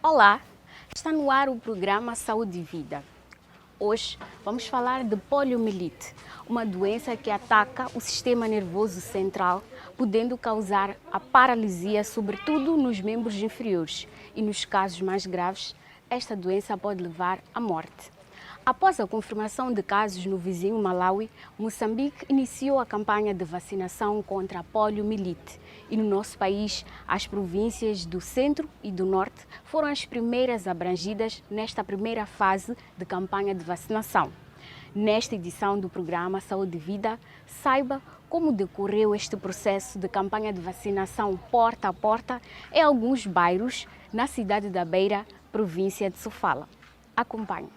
Olá, está no ar o programa Saúde e Vida. Hoje vamos falar de poliomielite, uma doença que ataca o sistema nervoso central, podendo causar a paralisia, sobretudo nos membros inferiores, e nos casos mais graves, esta doença pode levar à morte. Após a confirmação de casos no vizinho Malawi, Moçambique iniciou a campanha de vacinação contra a poliomielite. E no nosso país, as províncias do centro e do norte foram as primeiras abrangidas nesta primeira fase de campanha de vacinação. Nesta edição do programa Saúde e Vida, saiba como decorreu este processo de campanha de vacinação porta a porta em alguns bairros na cidade da Beira, província de Sofala. Acompanhe.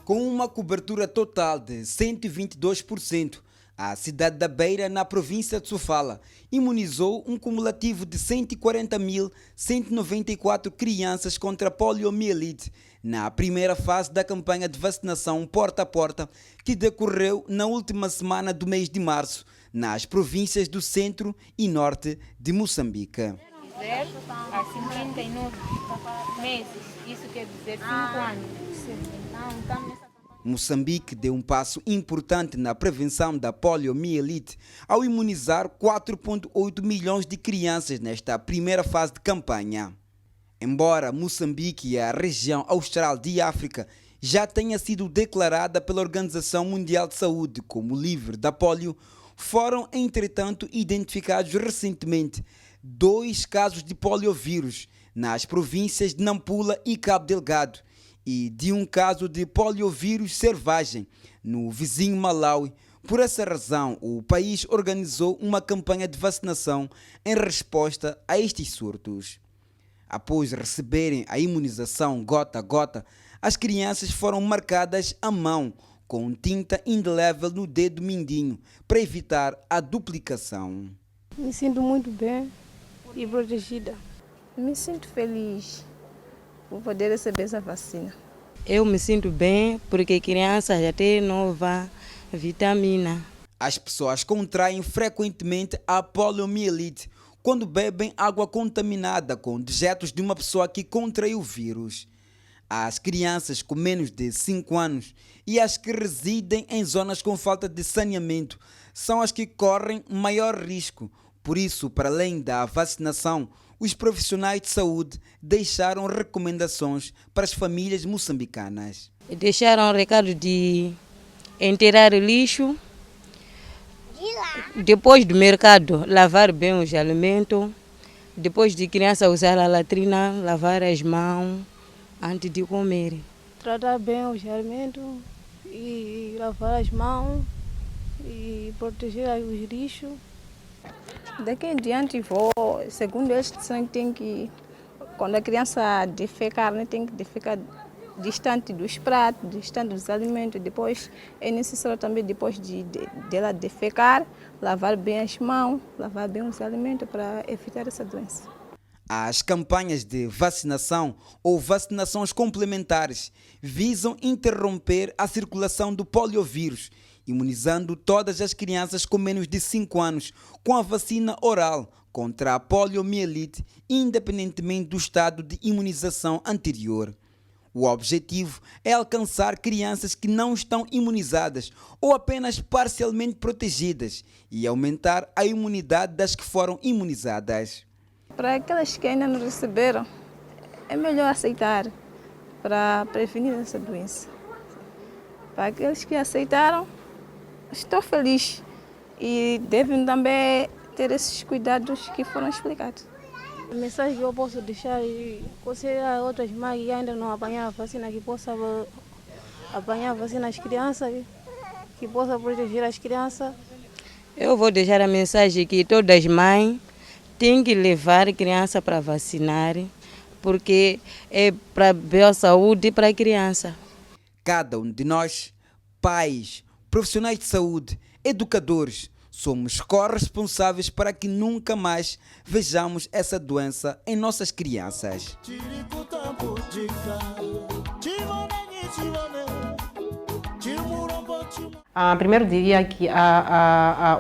Com uma cobertura total de 122%, a cidade da Beira, na província de Sofala, imunizou um cumulativo de 140.194 crianças contra a poliomielite na primeira fase da campanha de vacinação porta a porta, que decorreu na última semana do mês de março, nas províncias do centro e norte de Moçambique. 0 a 59 meses, isso quer dizer 5 anos. Moçambique deu um passo importante na prevenção da poliomielite ao imunizar 4,8 milhões de crianças nesta primeira fase de campanha. Embora Moçambique e a região austral de África já tenha sido declarada pela Organização Mundial de Saúde como livre da polio, foram, entretanto, identificados recentemente 2 casos de poliovírus nas províncias de Nampula e Cabo Delgado, e de um caso de poliovírus selvagem no vizinho Malawi. Por essa razão, o país organizou uma campanha de vacinação em resposta a estes surtos. Após receberem a imunização gota a gota, as crianças foram marcadas à mão com tinta indelével no dedo mindinho para evitar a duplicação. Me sinto muito bem e protegida. Me sinto feliz por poder receber essa vacina. Eu me sinto bem porque criança já tem nova vitamina. As pessoas contraem frequentemente a poliomielite quando bebem água contaminada com dejetos de uma pessoa que contraiu o vírus. As crianças com menos de 5 anos e as que residem em zonas com falta de saneamento são as que correm maior risco. Por isso, para além da vacinação, os profissionais de saúde deixaram recomendações para as famílias moçambicanas. Deixaram um recado de enterrar o lixo, depois do mercado lavar bem os alimentos, depois de criança usar a latrina, lavar as mãos antes de comer. Tratar bem os alimentos e lavar as mãos e proteger os lixos. Daqui em diante segundo eles disseram que tem que, quando a criança defecar, tem que defecar distante dos pratos, distante dos alimentos. Depois é necessário também, depois dela defecar, lavar bem as mãos, lavar bem os alimentos para evitar essa doença. As campanhas de vacinação ou vacinações complementares visam interromper a circulação do poliovírus, imunizando todas as crianças com menos de 5 anos com a vacina oral contra a poliomielite, independentemente do estado de imunização anterior. O objetivo é alcançar crianças que não estão imunizadas ou apenas parcialmente protegidas e aumentar a imunidade das que foram imunizadas. Para aquelas que ainda não receberam, é melhor aceitar para prevenir essa doença. Para aqueles que aceitaram, estou feliz e devem também ter esses cuidados que foram explicados. A mensagem que eu posso deixar é aconselhar outras mães que ainda não apanharam a vacina, que possam apanhar a vacina às crianças, que possam proteger as crianças. Eu vou deixar a mensagem que todas as mães têm que levar a criança para vacinar, porque é para a saúde para a criança. Cada um de nós, pais, profissionais de saúde, educadores, somos corresponsáveis para que nunca mais vejamos essa doença em nossas crianças. Primeiro diria que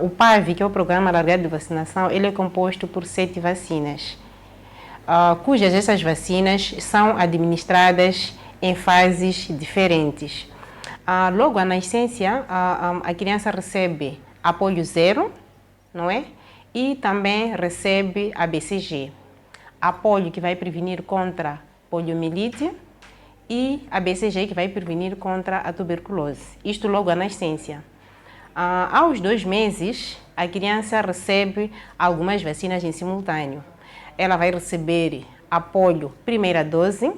o PAV, que é o Programa Alargado de Vacinação, ele é composto por 7 vacinas, cujas essas vacinas são administradas em fases diferentes. Logo à nascença, a criança recebe a polio 0, não é? E também recebe a BCG, a polio que vai prevenir contra poliomielite e a BCG que vai prevenir contra a tuberculose. Isto logo à nascença. Aos 2 meses, a criança recebe algumas vacinas em simultâneo. Ela vai receber a polio primeira dose,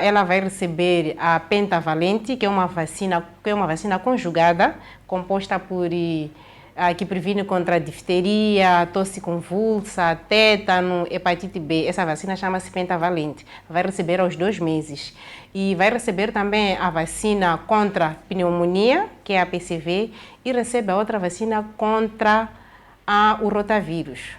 ela vai receber a pentavalente, que é uma vacina conjugada, composta por que previne contra a difteria, tosse convulsa, tétano, hepatite B. Essa vacina chama-se pentavalente. Vai receber aos 2 meses. E vai receber também a vacina contra pneumonia, que é a PCV, e recebe a outra vacina contra o rotavírus.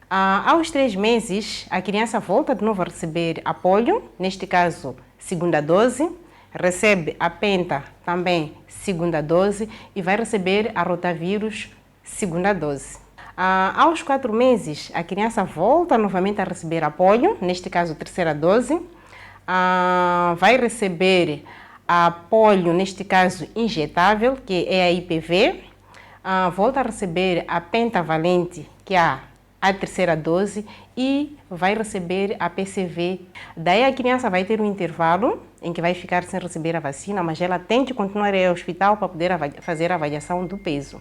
Aos 3 meses, a criança volta de novo a receber a polio, neste caso, segunda dose, recebe a penta, também segunda dose, e vai receber a rotavírus, segunda dose. Aos 4 meses, a criança volta novamente a receber a polio, neste caso, terceira dose, vai receber a polio, neste caso, injetável, que é a IPV, volta a receber a pentavalente, que é a terceira dose, e vai receber a PCV. Daí a criança vai ter um intervalo em que vai ficar sem receber a vacina, mas ela tem que continuar a ir ao hospital para poder fazer a avaliação do peso.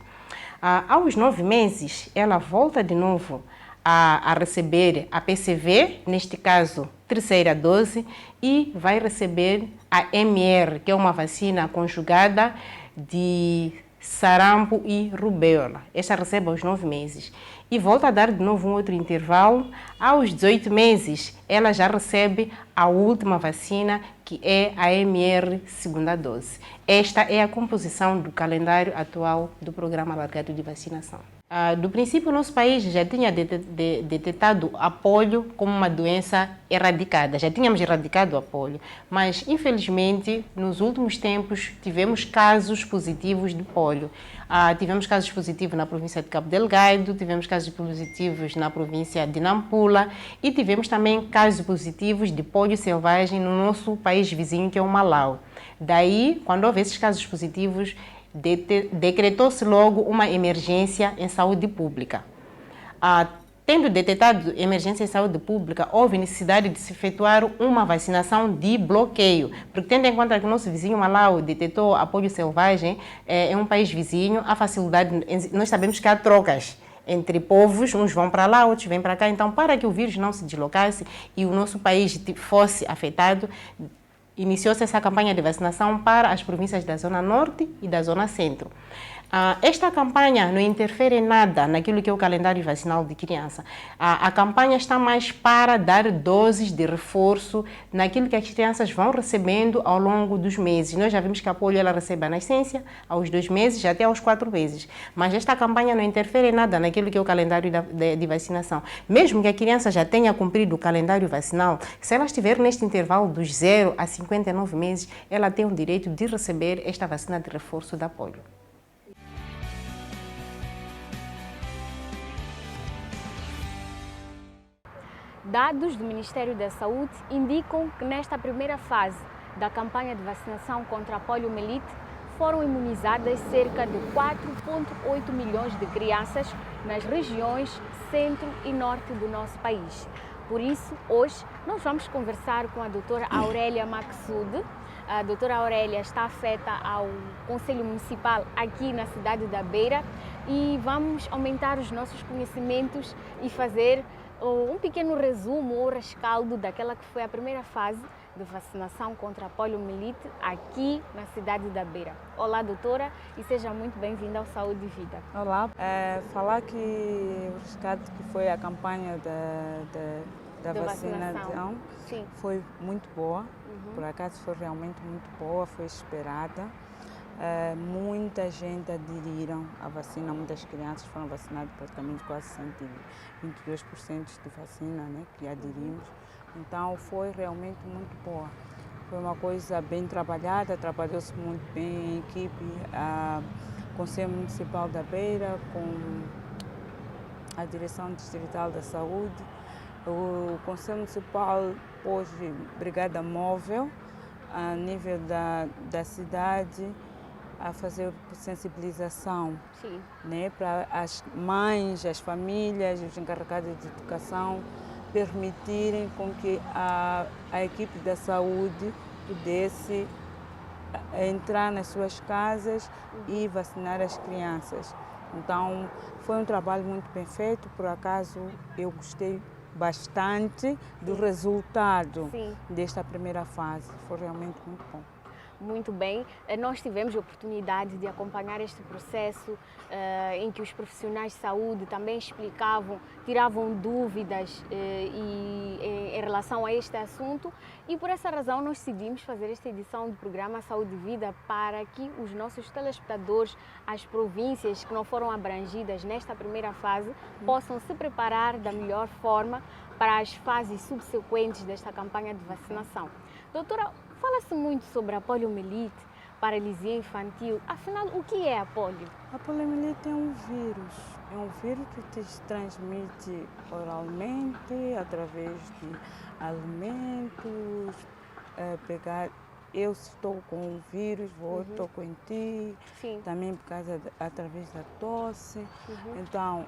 Aos 9 meses, ela volta de novo a receber a PCV, neste caso, terceira dose, e vai receber a MR, que é uma vacina conjugada de sarampo e rubéola. Esta recebe aos 9 meses. E volta a dar de novo um outro intervalo. Aos 18 meses, ela já recebe a última vacina, que é a MR segunda dose. Esta é a composição do calendário atual do Programa Alargado de Vacinação. Do princípio, o nosso país já tinha detectado a polio como uma doença erradicada. Já tínhamos erradicado a polio, mas, infelizmente, nos últimos tempos, tivemos casos positivos de polio. Tivemos casos positivos na província de Cabo Delgado, tivemos casos positivos na província de Nampula e tivemos também casos positivos de polio selvagem no nosso país vizinho, que é o Malau. Daí, quando houve esses casos positivos, decretou-se logo uma emergência em saúde pública. Tendo detectado emergência em saúde pública, houve necessidade de se efetuar uma vacinação de bloqueio, porque tendo em conta que o nosso vizinho Malau detectou a polio selvagem, é um país vizinho, há facilidade, nós sabemos que há trocas entre povos, uns vão para lá, outros vêm para cá, então para que o vírus não se deslocasse e o nosso país fosse afetado, iniciou-se essa campanha de vacinação para as províncias da Zona Norte e da Zona Centro. Esta campanha não interfere em nada naquilo que é o calendário vacinal de criança. A campanha está mais para dar doses de reforço naquilo que as crianças vão recebendo ao longo dos meses. Nós já vimos que a polio ela recebe a nascença, aos 2 meses, até aos 4 meses. Mas esta campanha não interfere em nada naquilo que é o calendário de vacinação. Mesmo que a criança já tenha cumprido o calendário vacinal, se ela estiver neste intervalo dos 0 a 59 meses, ela tem o direito de receber esta vacina de reforço da polio. Dados do Ministério da Saúde indicam que nesta primeira fase da campanha de vacinação contra a poliomielite foram imunizadas cerca de 4,8 milhões de crianças nas regiões centro e norte do nosso país. Por isso, hoje nós vamos conversar com a doutora Aurélia Maxud. A doutora Aurélia está afeta ao Conselho Municipal aqui na cidade da Beira e vamos aumentar os nossos conhecimentos e fazer um pequeno resumo ou rescaldo daquela que foi a primeira fase de vacinação contra a poliomielite aqui na cidade da Beira. Olá, doutora, e seja muito bem-vinda ao Saúde e Vida. Olá, falar que o rescate que foi a campanha da vacinação foi muito boa, por acaso foi realmente muito boa, foi esperada. muita gente aderiram à vacina, muitas crianças foram vacinadas, praticamente quase 122% de vacina, né, que aderimos. Então foi realmente muito boa. Foi uma coisa bem trabalhada, trabalhou-se muito bem em equipe, com o Conselho Municipal da Beira, com a Direção Distrital da Saúde. O Conselho Municipal pôs brigada móvel a nível da cidade a fazer sensibilização, né, para as mães, as famílias, os encarregados de educação permitirem com que a equipe da saúde pudesse entrar nas suas casas e vacinar as crianças. Então, foi um trabalho muito bem feito, por acaso eu gostei bastante do resultado desta primeira fase, foi realmente muito bom. Muito bem, nós tivemos a oportunidade de acompanhar este processo em que os profissionais de saúde também explicavam, tiravam dúvidas em relação a este assunto e por essa razão nós decidimos fazer esta edição do programa Saúde e Vida para que os nossos telespectadores, as províncias que não foram abrangidas nesta primeira fase, possam se preparar da melhor forma para as fases subsequentes desta campanha de vacinação. Doutora, fala-se muito sobre a poliomielite, paralisia infantil. Afinal, o que é a polio? A poliomielite é um vírus que se transmite oralmente, através de alimentos, eu estou com o vírus, toco em ti, também por causa através da tosse. Então,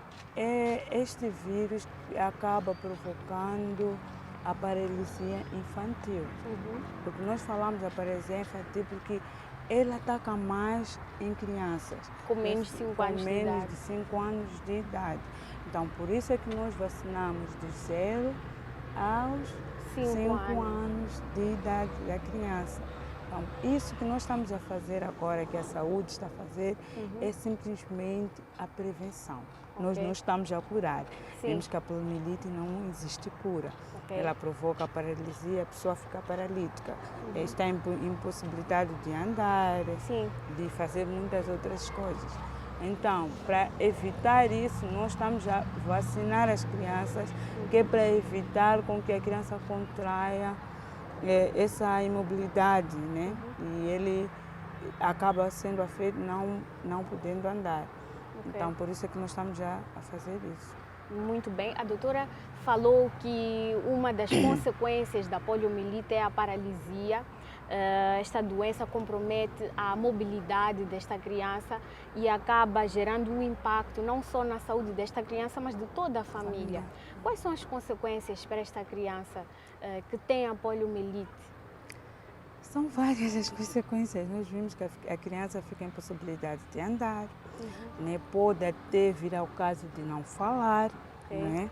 este vírus acaba provocando a paralisia infantil. Porque nós falamos da paralisia infantil porque ela ataca mais em crianças. Com menos de 5 anos de idade. Com menos de 5 anos de idade. Então, por isso é que nós vacinamos de 0 aos 5 anos de idade da criança. Então, isso que nós estamos a fazer agora, que a saúde está a fazer, é simplesmente a prevenção. Nós não estamos a curar. Vemos que a poliomielite não existe cura. Ela provoca a paralisia, a pessoa fica paralítica. Está impossibilitado de andar, de fazer muitas outras coisas. Então, para evitar isso, nós estamos a vacinar as crianças, que é para evitar com que a criança contraia essa imobilidade, né? E ele acaba sendo afeto, não podendo andar. Então, por isso é que nós estamos já a fazer isso. Muito bem. A doutora falou que uma das consequências da poliomielite é a paralisia. Esta doença compromete a mobilidade desta criança e acaba gerando um impacto não só na saúde desta criança, mas de toda a família. Quais são as consequências para esta criança que tem a poliomielite? São várias as consequências. Nós vimos que a criança fica em possibilidade de andar, né? Pode até vir ao caso de não falar, né?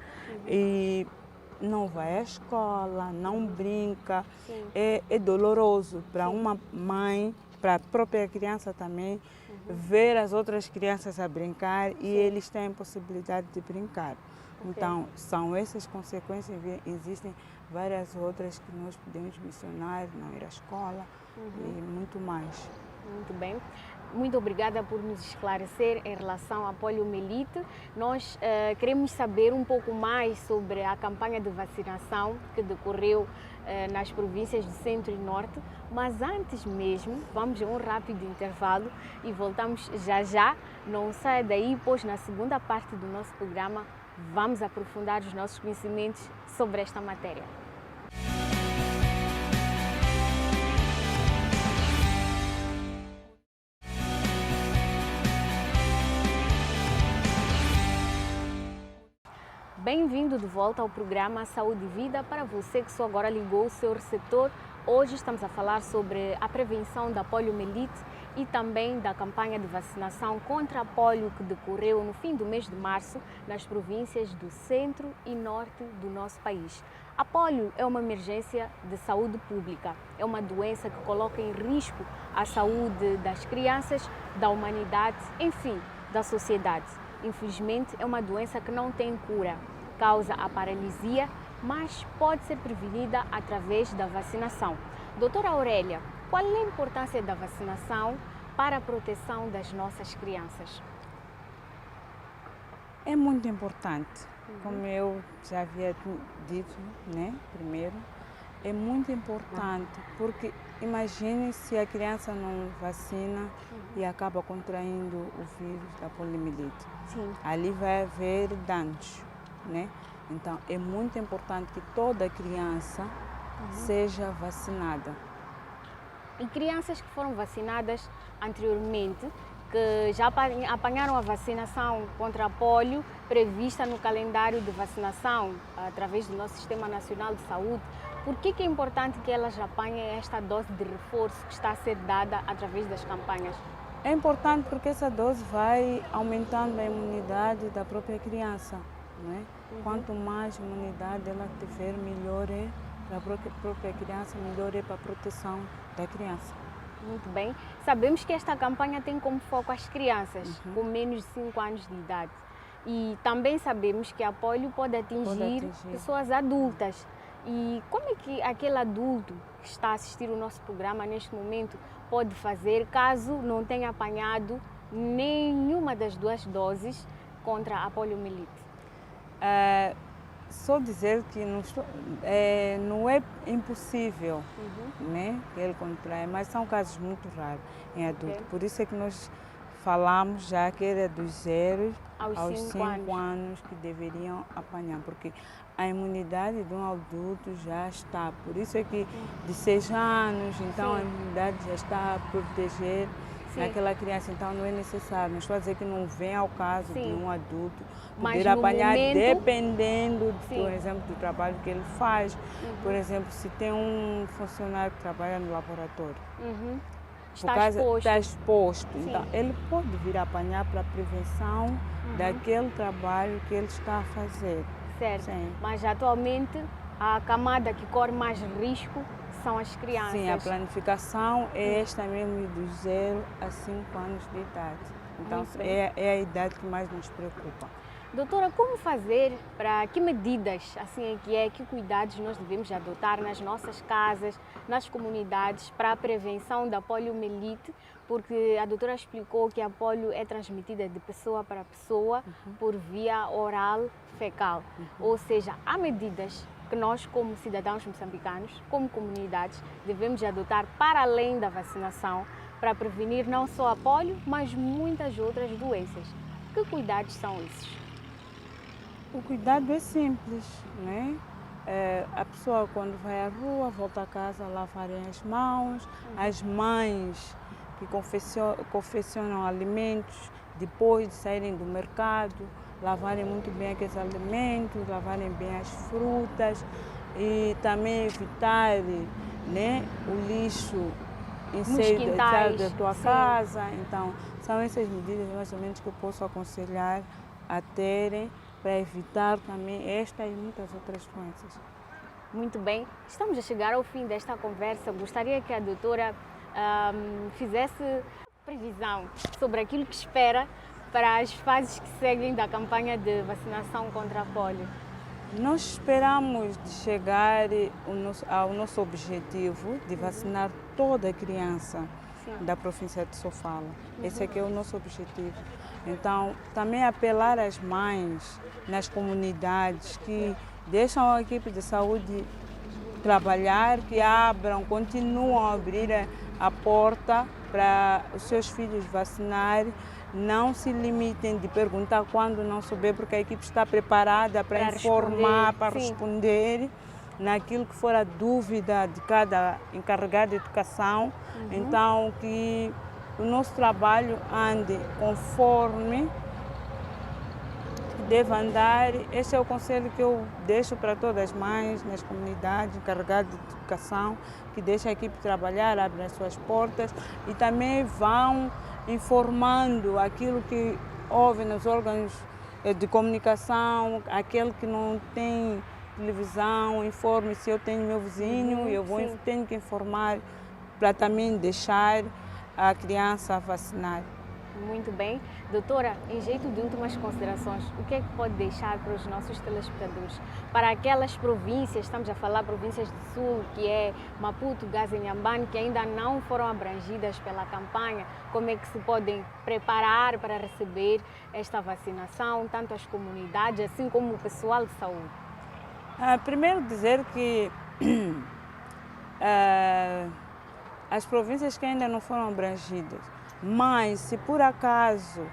E não vai à escola, não brinca. É doloroso para uma mãe, para a própria criança também, ver as outras crianças a brincar e eles têm a possibilidade de brincar. Então, são essas consequências, existem várias outras que nós podemos mencionar, não ir à escola e muito mais. Muito bem. Muito obrigada por nos esclarecer em relação à poliomielite. Nós queremos saber um pouco mais sobre a campanha de vacinação que decorreu nas províncias do Centro e Norte, mas antes mesmo, vamos a um rápido intervalo e voltamos já já. Não saia daí, pois na segunda parte do nosso programa vamos aprofundar os nossos conhecimentos sobre esta matéria. Bem-vindo de volta ao programa Saúde e Vida. Para você que só agora ligou o seu receptor, hoje estamos a falar sobre a prevenção da poliomielite e também da campanha de vacinação contra a polio que decorreu no fim do mês de março nas províncias do centro e norte do nosso país. A polio é uma emergência de saúde pública, é uma doença que coloca em risco a saúde das crianças, da humanidade, enfim, da sociedade. Infelizmente, é uma doença que não tem cura, causa a paralisia, mas pode ser prevenida através da vacinação. Doutora Aurélia, qual é a importância da vacinação para a proteção das nossas crianças? É muito importante, como eu já havia dito, né, primeiro, é muito importante, porque imagine se a criança não vacina e acaba contraindo o vírus da poliomielite. Sim. Ali vai haver danos, né? Então, é muito importante que toda criança seja vacinada. E crianças que foram vacinadas anteriormente, que já apanharam a vacinação contra a polio prevista no calendário de vacinação através do nosso Sistema Nacional de Saúde, por que é importante que elas apanhem esta dose de reforço que está a ser dada através das campanhas? É importante porque essa dose vai aumentando a imunidade da própria criança, não é? Quanto mais imunidade ela tiver, melhor é para a própria criança, melhor é para a proteção da criança. Muito bem. Sabemos que esta campanha tem como foco as crianças com menos de 5 anos de idade. E também sabemos que a polio pode atingir pessoas adultas. E como é que aquele adulto que está a assistir o nosso programa neste momento pode fazer caso não tenha apanhado nenhuma das 2 doses contra a poliomielite? Só dizer que não é impossível, né, que ele contraia, mas são casos muito raros em adulto. Por isso é que nós falamos já que era dos 0 aos 5 anos que deveriam apanhar, porque a imunidade de um adulto já está. Por isso é que de 6 anos, então a imunidade já está a proteger aquela criança, então não é necessário. Não estou a dizer que não vem ao caso de um adulto poder apanhar, dependendo, por exemplo, do trabalho que ele faz. Por exemplo, se tem um funcionário que trabalha no laboratório, está exposto. Então, ele pode vir apanhar para a prevenção daquele trabalho que ele está a fazer. Certo, Sim. Mas atualmente a camada que corre mais risco são as crianças. Sim, a planificação é esta mesmo dos 0 a 5 anos de idade. Então, é a idade que mais nos preocupa. Doutora, como fazer, para que medidas, assim que cuidados nós devemos adotar nas nossas casas, nas comunidades, para a prevenção da poliomielite? Porque a doutora explicou que a polio é transmitida de pessoa para pessoa por via oral fecal. Ou seja, há medidas que nós, como cidadãos moçambicanos, como comunidades, devemos adotar para além da vacinação, para prevenir não só a polio, mas muitas outras doenças. Que cuidados são esses? O cuidado é simples, né? A pessoa, quando vai à rua, volta a casa, lavarem as mãos. As mães que confeccionam alimentos, depois de saírem do mercado, lavarem muito bem aqueles alimentos, lavarem bem as frutas e também evitar, né, o lixo em sair da tua casa. Então, são essas medidas mais ou menos que eu posso aconselhar a terem para evitar também esta e muitas outras doenças. Muito bem, estamos a chegar ao fim desta conversa. Gostaria que a doutora fizesse previsão sobre aquilo que espera para as fases que seguem da campanha de vacinação contra a polio. Nós esperamos de chegar ao nosso objetivo de vacinar toda a criança da província de Sofala. Esse aqui é o nosso objetivo. Então, também apelar às mães nas comunidades que deixam a equipe de saúde trabalhar, que abram, continuam a abrir a porta para os seus filhos vacinarem. Não se limitem de perguntar quando não souber, porque a equipe está preparada para informar, para responder naquilo que for a dúvida de cada encarregado de educação. Então, que o nosso trabalho ande conforme deve andar. Este é o conselho que eu deixo para todas as mães nas comunidades, encarregadas de educação, que deixam a equipe trabalhar, abrem as suas portas e também vão informando aquilo que houve nos órgãos de comunicação. Aquele que não tem televisão, informe. Se eu tenho meu vizinho, tenho que informar para também deixar a criança vacinar. Muito bem. Doutora, em jeito de últimas considerações, o que é que pode deixar para os nossos telespectadores? Para aquelas províncias, estamos a falar províncias do Sul, que é Maputo, Gaza e Inhambane, que ainda não foram abrangidas pela campanha, como é que se podem preparar para receber esta vacinação, tanto as comunidades, assim como o pessoal de saúde? Primeiro dizer que as províncias que ainda não foram abrangidas, mas se por acaso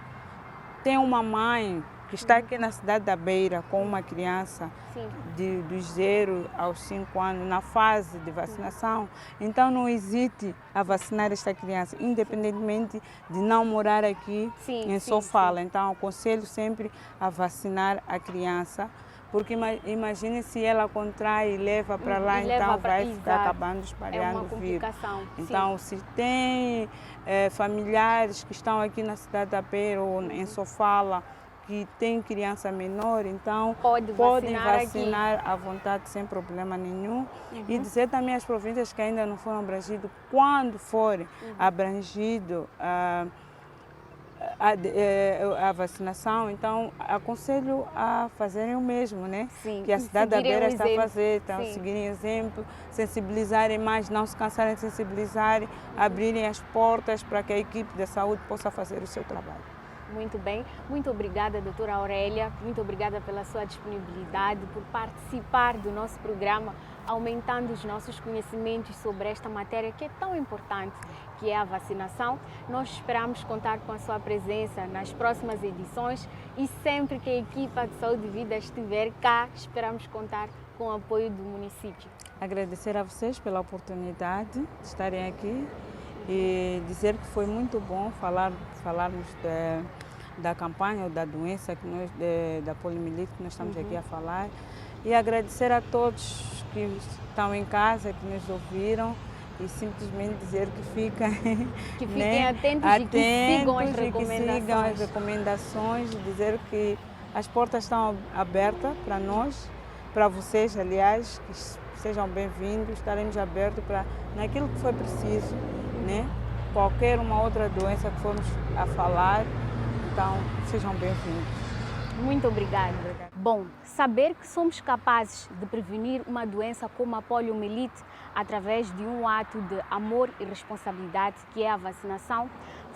tem uma mãe que está aqui na cidade da Beira com uma criança dos 0 aos 5 anos na fase de vacinação, então não hesite a vacinar esta criança, independentemente de não morar aqui em Sofala. Então aconselho sempre a vacinar a criança, porque imagine se ela contrai e leva para lá, então vai ficar acabando espalhando o vírus. Então, se tem familiares que estão aqui na cidade da Beira ou em Sofala, que tem criança menor, então podem vacinar à vontade sem problema nenhum. E dizer também às províncias que ainda não foram abrangidas, quando forem abrangido a vacinação, então aconselho a fazerem o mesmo, né? Que a cidade da Beira está a fazer, então seguirem exemplo, sensibilizarem mais, não se cansarem de sensibilizarem, abrirem as portas para que a equipe da saúde possa fazer o seu trabalho. Muito bem, muito obrigada, doutora Aurélia, muito obrigada pela sua disponibilidade, por participar do nosso programa, aumentando os nossos conhecimentos sobre esta matéria que é tão importante, que é a vacinação. Nós esperamos contar com a sua presença nas próximas edições e sempre que a equipa de Saúde e Vida estiver cá, esperamos contar com o apoio do município. Agradecer a vocês pela oportunidade de estarem aqui e dizer que foi muito bom falarmos da campanha ou da doença que nós, da poliomielite que nós estamos aqui a falar, e agradecer a todos que estão em casa, que nos ouviram, e simplesmente dizer que fiquem atentos e que sigam as recomendações, dizer que as portas estão abertas para nós, para vocês, aliás, que sejam bem-vindos, estaremos abertos para naquilo que for preciso, né? Qualquer uma outra doença que formos a falar, então sejam bem-vindos. Muito obrigada. Bom, saber que somos capazes de prevenir uma doença como a poliomielite através de um ato de amor e responsabilidade, que é a vacinação,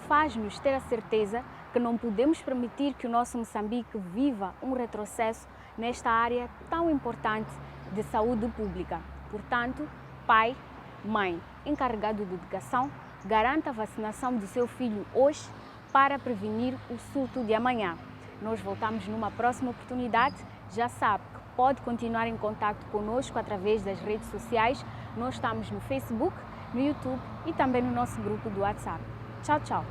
faz-nos ter a certeza que não podemos permitir que o nosso Moçambique viva um retrocesso nesta área tão importante de saúde pública. Portanto, pai, mãe, encarregado de educação, garanta a vacinação do seu filho hoje para prevenir o surto de amanhã. Nós voltamos numa próxima oportunidade. Já sabe que pode continuar em contato conosco através das redes sociais. Nós estamos no Facebook, no YouTube e também no nosso grupo do WhatsApp. Tchau, tchau!